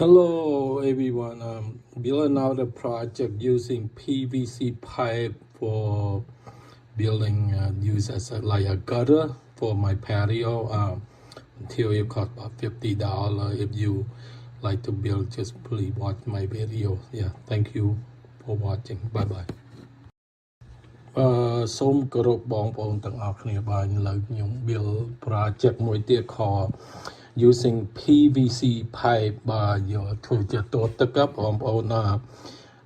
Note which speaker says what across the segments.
Speaker 1: Hello everyone. Building out a project using PVC pipe for building use as like a gutter for my patio. Material cost about $50. If you like to build, just please watch my video. Yeah, thank you for watching. Bye bye. សូមគោរពបងប្អូនទាំងអស់គ្នាបាទឥឡូវខ្ញុំ build project មួយទៀតខ using PVC pipe បាទយកធ្វើជាតួទឹកបងប្អូន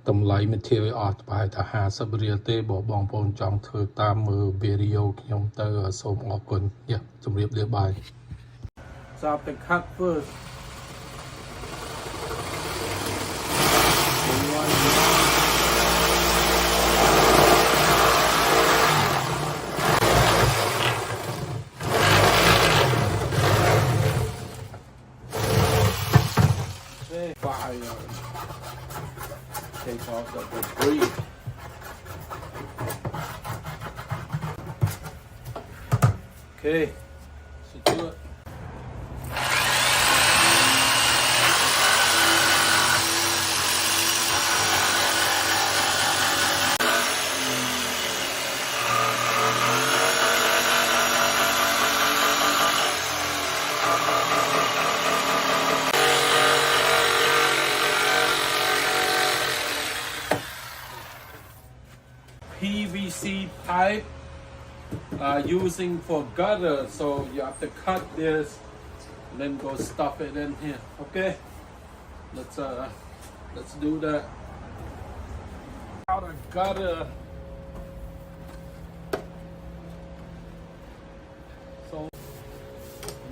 Speaker 1: តម្លៃ material អស់ប្រហែលថា50រៀលទេបើបងប្អូនចង់ធ្វើតាមមើល video ខ្ញុំទៅសូមអរគុណជម្រាបលាបាយ So I have to cut first. Fire. Take off the debris. Okay, should do it. PVC pipe using for gutter, so you have to cut this and then go stuff it in here. Okay, let's do that. Out a gutter, so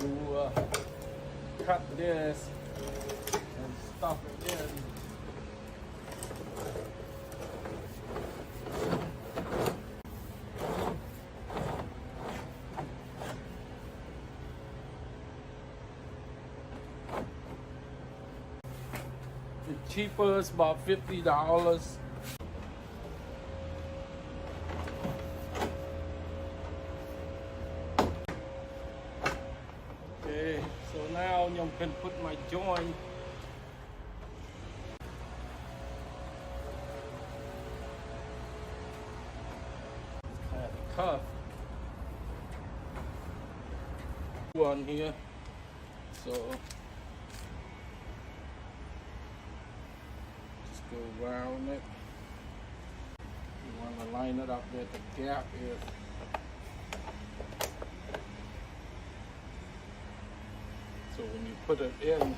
Speaker 1: you cut this and stuff it in. Cheaper, it's about $50. Okay, so now you can put my joint. It's kind of tough. One here, so. Go around it. You want to line it up where the gap is. So when you put it in,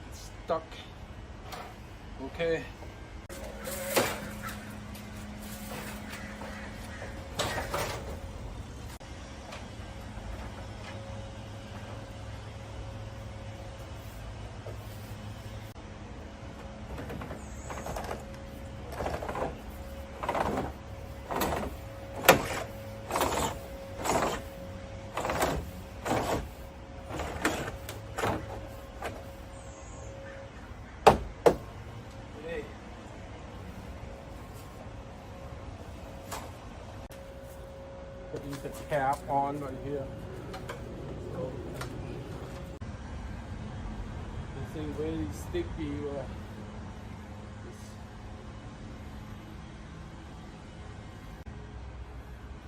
Speaker 1: it's stuck. Okay. Putting the cap on right here. So, this thing very sticky.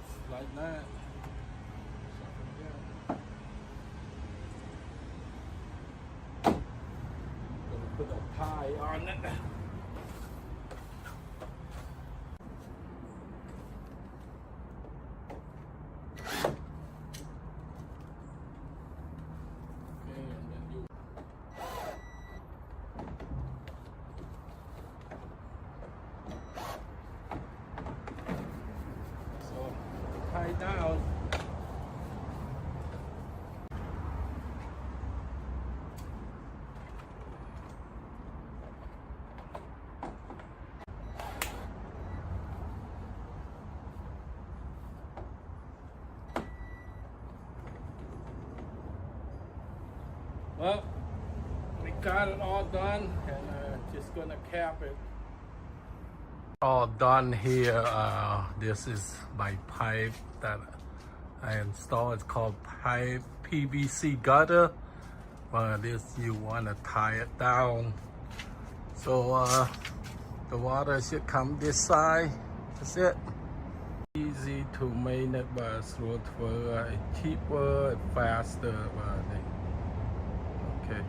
Speaker 1: It's like that. Gonna put a tie on it. Down. Well, we got it all done and just gonna cap it. All done here. This is my pipe that I installed. It's called pipe PVC gutter. this you want to tie it down, so the water should come this side. That's it. Easy to make it, but slow, cheaper, faster. Okay.